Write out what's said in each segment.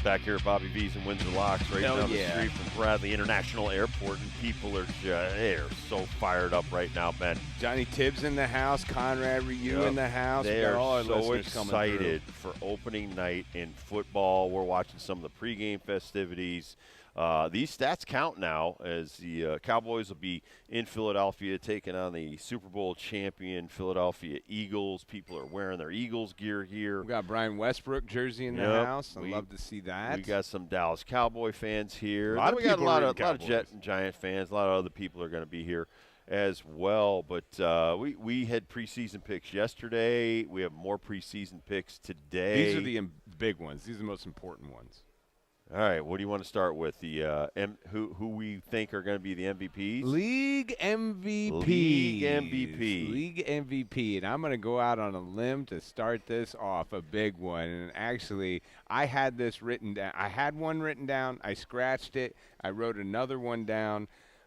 Back here at Bobby V's and Windsor Locks, right down the street from Bradley International Airport, and people are they're so fired up right now, Ben. Johnny Tibbs in the house, Conrad Ryu in the house. They are all our so listeners excited for opening night in football. We're watching some of the pregame festivities. These stats count now as the Cowboys will be in Philadelphia taking on the Super Bowl champion Philadelphia Eagles. People are wearing their Eagles gear here. We got Brian Westbrook jersey in the house. I'd love to see that. We got some Dallas Cowboy fans here. We got a lot of Jet and Giant fans. A lot of other people are going to be here as well. But we had preseason picks yesterday. We have more preseason picks today. These are the big ones. These are the most important ones. All right, what do you want to start with? The who we think are going to be the MVPs? League MVP. League MVP. And I'm going to go out on a limb to start this off, a big one. And actually, I had this written down. I had one written down. I scratched it. I wrote another one down.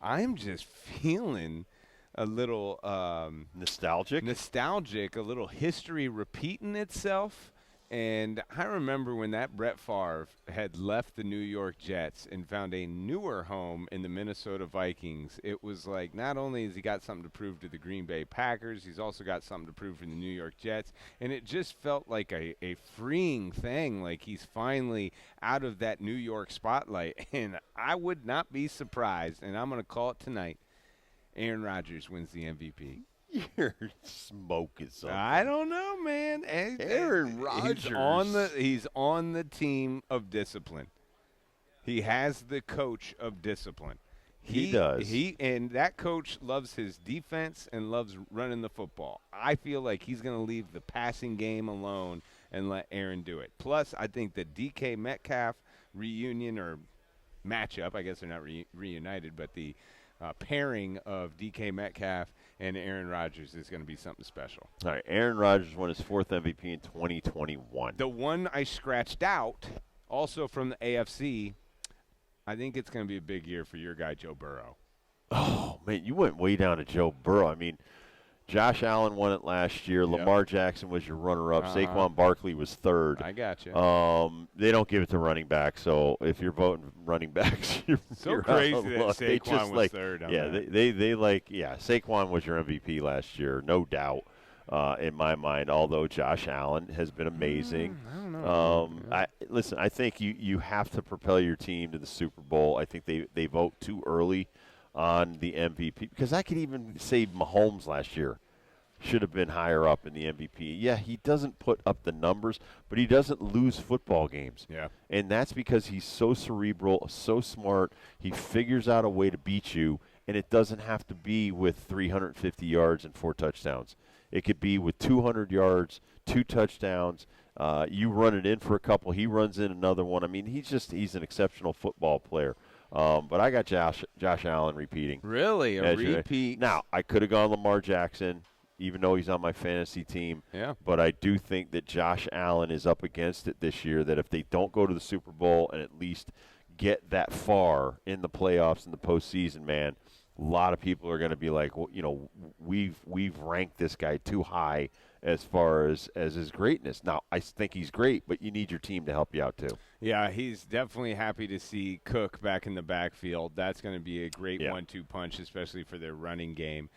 I'm just feeling a little nostalgic, a little history repeating itself. And I remember when that Brett Favre had left the New York Jets and found a newer home in the Minnesota Vikings. It was like not only has he got something to prove to the Green Bay Packers, he's also got something to prove for the New York Jets. And it just felt like a freeing thing, like he's finally out of that New York spotlight. And I would not be surprised, and I'm going to call it tonight, Aaron Rodgers wins the MVP. You're smoking something. I don't know, man. Aaron Rodgers. He's on the team of discipline. He has the coach of discipline. He does. And that coach loves his defense and loves running the football. I feel like he's going to leave the passing game alone and let Aaron do it. Plus, I think the DK Metcalf reunion or matchup, I guess they're not reunited, but the pairing of DK Metcalf and Aaron Rodgers is going to be something special. All right, Aaron Rodgers won his fourth MVP in 2021. The one I scratched out, also from the AFC, I think it's going to be a big year for your guy, Joe Burrow. Oh, man, you went way down to Joe Burrow. I mean, Josh Allen won it last year. Yep. Lamar Jackson was your runner-up. Saquon Barkley was third. I got you. They don't give it to running back, so if you're voting running backs, you're crazy that Saquon was third. Saquon was your MVP last year, no doubt, in my mind, although Josh Allen has been amazing. I don't know. I think you have to propel your team to the Super Bowl. I think they vote too early on the MVP, because I could even say Mahomes last year should have been higher up in the MVP. Yeah, he doesn't put up the numbers, but he doesn't lose football games. Yeah. And that's because he's so cerebral, so smart. He figures out a way to beat you, and it doesn't have to be with 350 yards and 4 touchdowns. It could be with 200 yards, 2 touchdowns. You run it in for a couple, he runs in another one. I mean, he's an exceptional football player. But I got Josh Allen repeating. Really? A repeat? Now, I could have gone Lamar Jackson, even though he's on my fantasy team. Yeah. But I do think that Josh Allen is up against it this year, that if they don't go to the Super Bowl and at least get that far in the playoffs and the postseason, man, a lot of people are going to be like, well, we've ranked this guy too high as far as his greatness. Now, I think he's great, but you need your team to help you out too. Yeah, he's definitely happy to see Cook back in the backfield. That's going to be a great 1-2 punch, especially for their running game.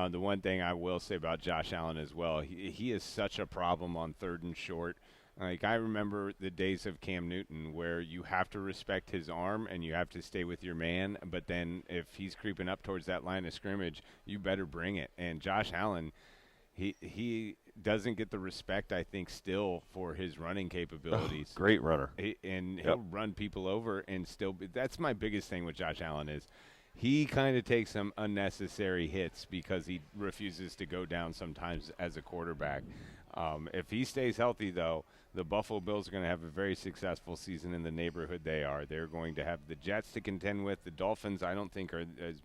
The one thing I will say about Josh Allen as well, he is such a problem on 3rd and short. Like, I remember the days of Cam Newton where you have to respect his arm and you have to stay with your man, but then if he's creeping up towards that line of scrimmage, you better bring it. And Josh Allen, he doesn't get the respect, I think, still for his running capabilities. Great runner. He'll run people over and still – that's my biggest thing with Josh Allen is he kind of takes some unnecessary hits because he refuses to go down sometimes as a quarterback. If he stays healthy, though, the Buffalo Bills are going to have a very successful season in the neighborhood they are. They're going to have the Jets to contend with. The Dolphins, I don't think, are as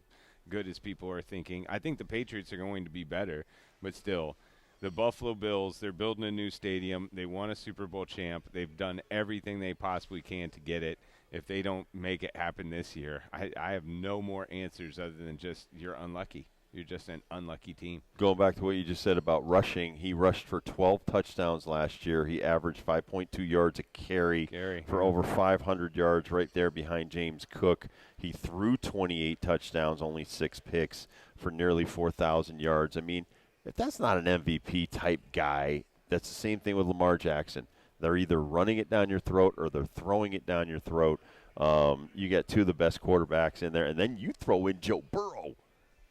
good as people are thinking. I think the Patriots are going to be better, but still, the Buffalo Bills, they're building a new stadium. They won a Super Bowl champ. They've done everything they possibly can to get it. If they don't make it happen this year, I have no more answers other than just you're unlucky. You're just an unlucky team. Going back to what you just said about rushing, he rushed for 12 touchdowns last year. He averaged 5.2 yards a carry for over 500 yards right there behind James Cook. He threw 28 touchdowns, only 6 picks for nearly 4,000 yards. I mean, if that's not an MVP type guy, that's the same thing with Lamar Jackson. They're either running it down your throat or they're throwing it down your throat. You get two of the best quarterbacks in there, and then you throw in Joe Burrow.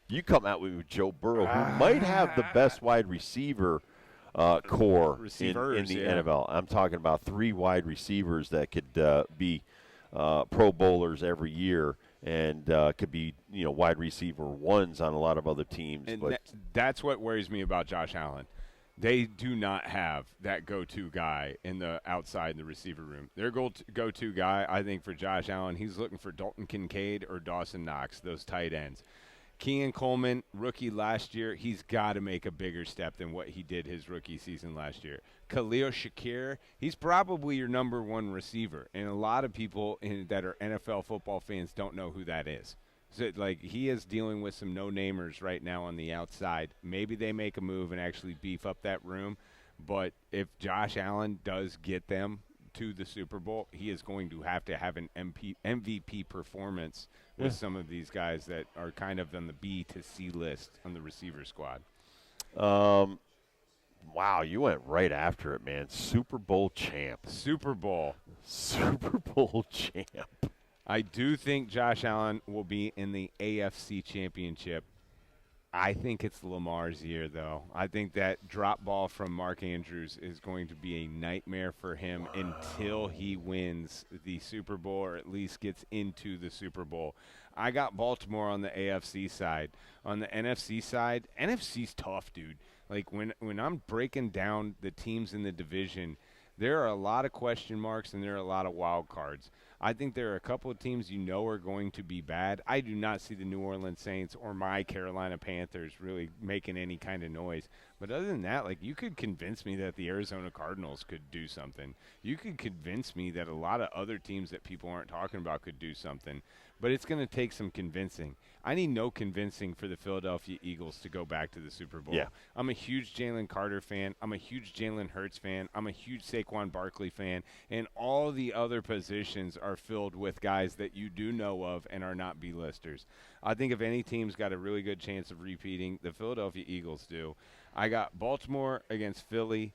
You come out with Joe Burrow, who might have the best wide receiver core in the NFL. I'm talking about 3 wide receivers that could be Pro Bowlers every year and could be wide receiver ones on a lot of other teams. And but that's what worries me about Josh Allen. They do not have that go-to guy in the outside in the receiver room. Their go-to guy, I think, for Josh Allen, he's looking for Dalton Kincaid or Dawson Knox, those tight ends. Keon Coleman, rookie last year, he's got to make a bigger step than what he did his rookie season last year. Khalil Shakir, he's probably your number 1 receiver, and a lot of people that are NFL football fans don't know who that is. So, he is dealing with some no-namers right now on the outside. Maybe they make a move and actually beef up that room, but if Josh Allen does get them to the Super Bowl, he is going to have an MVP performance with some of these guys that are kind of on the B to C list on the receiver squad. Wow, you went right after it, man. Super Bowl champ. Super Bowl champ. I do think Josh Allen will be in the AFC Championship. I think it's Lamar's year, though. I think that drop ball from Mark Andrews is going to be a nightmare for him until he wins the Super Bowl or at least gets into the Super Bowl. I got Baltimore on the AFC side. On the NFC side, NFC's tough, dude. When I'm breaking down the teams in the division, there are a lot of question marks and there are a lot of wild cards. I think there are a couple of teams are going to be bad. I do not see the New Orleans Saints or my Carolina Panthers really making any kind of noise. But other than that, you could convince me that the Arizona Cardinals could do something. You could convince me that a lot of other teams that people aren't talking about could do something. But it's going to take some convincing. I need no convincing for the Philadelphia Eagles to go back to the Super Bowl. Yeah. I'm a huge Jalen Carter fan. I'm a huge Jalen Hurts fan. I'm a huge Saquon Barkley fan. And all the other positions are filled with guys that you do know of and are not B-listers. I think if any team's got a really good chance of repeating, the Philadelphia Eagles do. I got Baltimore against Philly.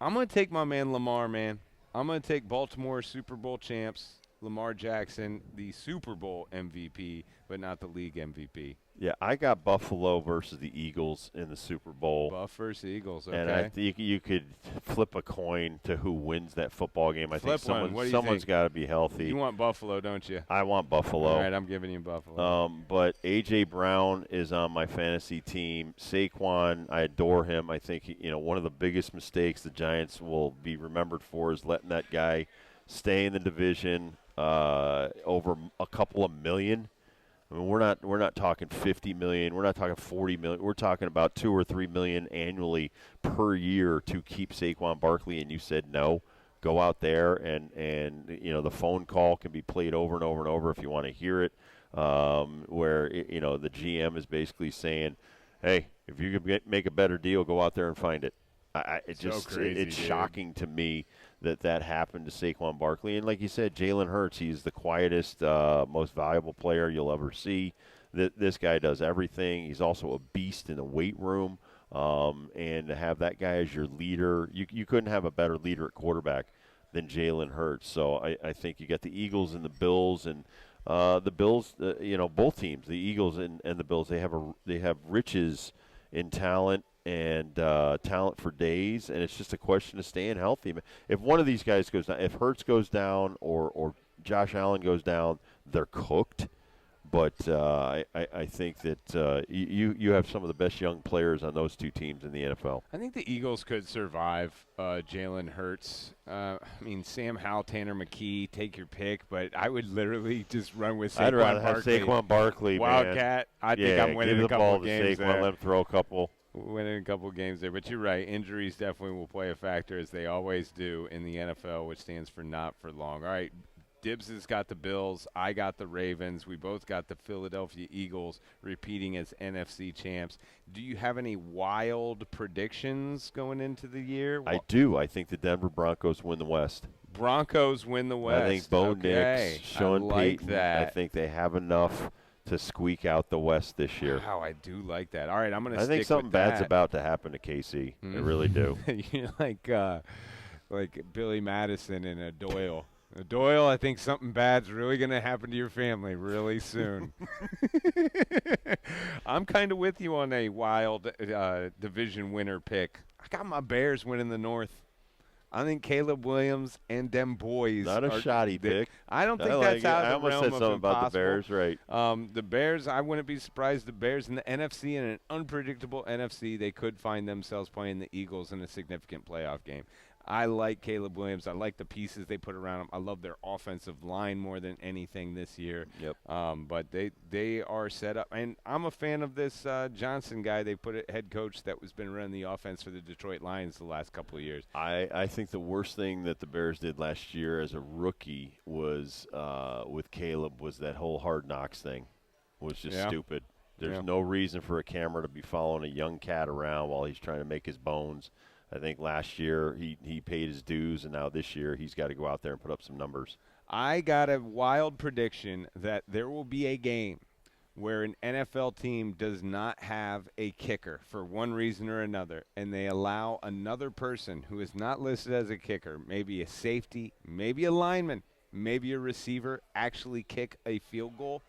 I'm going to take my man Lamar, man. I'm going to take Baltimore Super Bowl champs. Lamar Jackson, the Super Bowl MVP, but not the league MVP. Yeah, I got Buffalo versus the Eagles in the Super Bowl. Buff versus Eagles, okay. And I think you could flip a coin to who wins that football game. I think someone's got to be healthy. You want Buffalo, don't you? I want Buffalo. All right, I'm giving you Buffalo. But A.J. Brown is on my fantasy team. Saquon, I adore him. I think one of the biggest mistakes the Giants will be remembered for is letting that guy stay in the division over a couple of million. I mean, we're not talking 50 million. We're not talking 40 million. We're talking about 2 or 3 million annually per year to keep Saquon Barkley. And you said no. Go out there and the phone call can be played over and over and over if you want to hear it. Where the GM is basically saying, "Hey, if you could make a better deal, go out there and find it." It's shocking to me that happened to Saquon Barkley. And like you said, Jalen Hurts, he's the quietest, most valuable player you'll ever see. This guy does everything. He's also a beast in the weight room. And to have that guy as your leader, you couldn't have a better leader at quarterback than Jalen Hurts. So I think you got the Eagles and the Bills. And the Bills, both teams, the Eagles and the Bills, they have riches in talent and talent for days, and it's just a question of staying healthy. If one of these guys goes down, if Hurts goes down or Josh Allen goes down, they're cooked. But I think that you have some of the best young players on those two teams in the NFL. I think the Eagles could survive Jalen Hurts. Sam Howell, Tanner McKee, take your pick, but I would literally just run with Saquon Barkley. I'd rather have Saquon Barkley, Wildcat. I think I'm winning a couple games there. Let him throw a couple. Winning a couple games there. But you're right. Injuries definitely will play a factor, as they always do in the NFL, which stands for not for long. All right, Dibbs has got the Bills. I got the Ravens. We both got the Philadelphia Eagles repeating as NFC champs. Do you have any wild predictions going into the year? I do. I think the Denver Broncos win the West. Broncos win the West. I think Bo okay. Nix, Sean I like Payton, that. I think they have enough to squeak out the West this year. Wow, I do like that. All right, I'm going to I stick think something with bad's that. about to happen to KC. I really do. You're like Billy Madison and a Doyle. Doyle, I think something bad's really going to happen to your family really soon. I'm kind of with you on a wild division winner pick. I got my Bears winning the North. I think Caleb Williams and them boys. Not a shoddy pick. I don't think like that's out I of the almost realm said of something impossible. about the Bears, right? The Bears, I wouldn't be surprised. The Bears in the NFC, in an unpredictable NFC, they could find themselves playing the Eagles in a significant playoff game. I like Caleb Williams. I like the pieces they put around him. I love their offensive line more than anything this year. Yep. But they are set up. And I'm a fan of this Johnson guy. They put a head coach that was been running the offense for the Detroit Lions the last couple of years. I think the worst thing that the Bears did last year as a rookie was with Caleb was that whole Hard Knocks thing. Was just stupid. There's no reason for a camera to be following a young cat around while he's trying to make his bones. I think last year he paid his dues, and now this year he's got to go out there and put up some numbers. I got a wild prediction that there will be a game where an NFL team does not have a kicker for one reason or another, and they allow another person who is not listed as a kicker, maybe a safety, maybe a lineman, maybe a receiver, actually kick a field goal,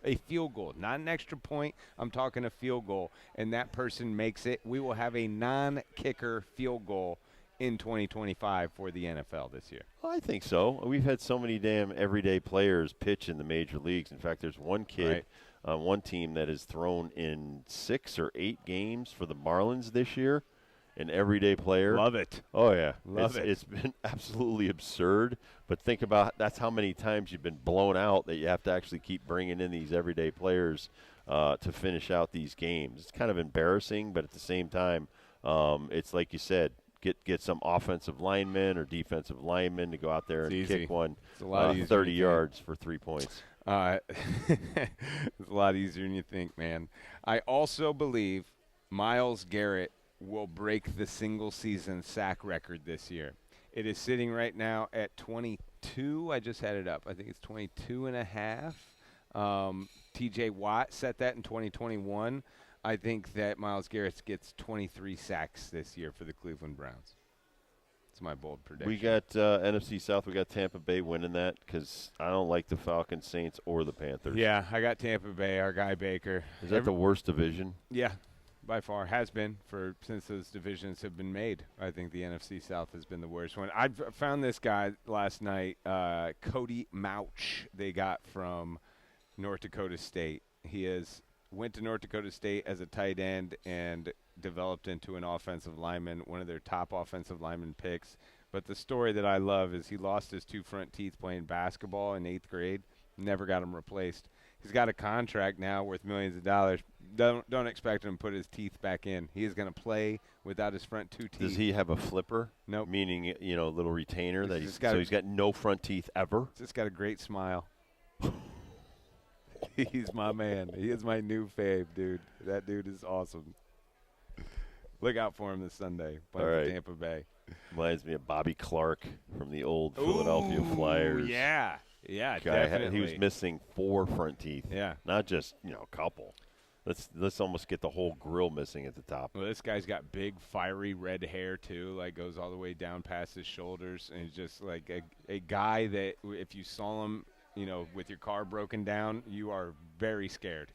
not an extra point. I'm talking a field goal, and that person makes it. We will have a non-kicker field goal in 2025 for the NFL this year. Well, I think so. We've had so many damn everyday players pitch in the major leagues. In fact, there's one kid on one team that has thrown in 6 or 8 games for the Marlins this year. An everyday player. Love it. Oh, yeah. Love it. It's been absolutely absurd. But think about that's how many times you've been blown out that you have to actually keep bringing in these everyday players to finish out these games. It's kind of embarrassing, but at the same time, it's like you said, get some offensive linemen or defensive linemen to go out there and kick one 30 yards for 3 points. It's a lot easier than you think, man. I also believe Myles Garrett will break the single-season sack record this year. It is sitting right now at 22. I just had it up. I think it's 22 and a half. T.J. Watt set that in 2021. I think that Myles Garrett gets 23 sacks this year for the Cleveland Browns. It's my bold prediction. We got NFC South. We got Tampa Bay winning that because I don't like the Falcons, Saints, or the Panthers. Yeah, I got Tampa Bay, our guy Baker. Is that the worst division? Yeah. By far, has been since those divisions have been made. I think the NFC South has been the worst one. I found this guy last night, Cody Mauch. They got from North Dakota State. He went to North Dakota State as a tight end and developed into an offensive lineman, one of their top offensive lineman picks. But the story that I love is he lost his 2 front teeth playing basketball in 8th grade. Never got them replaced. He's got a contract now worth millions of dollars. Don't expect him to put his teeth back in. He is going to play without his front 2 teeth. Does he have a flipper? Nope. Meaning, a little retainer that he's got no front teeth ever. Just got a great smile. He's my man. He is my new fave, dude. That dude is awesome. Look out for him this Sunday. Playing for Tampa Bay. Reminds me of Bobby Clark from the old Philadelphia Flyers. Yeah. Yeah, definitely. He was missing 4 front teeth. Yeah. Not just, a couple. Let's almost get the whole grill missing at the top. Well, this guy's got big, fiery red hair, too, goes all the way down past his shoulders. And he's just like a guy that if you saw him, with your car broken down, you are very scared.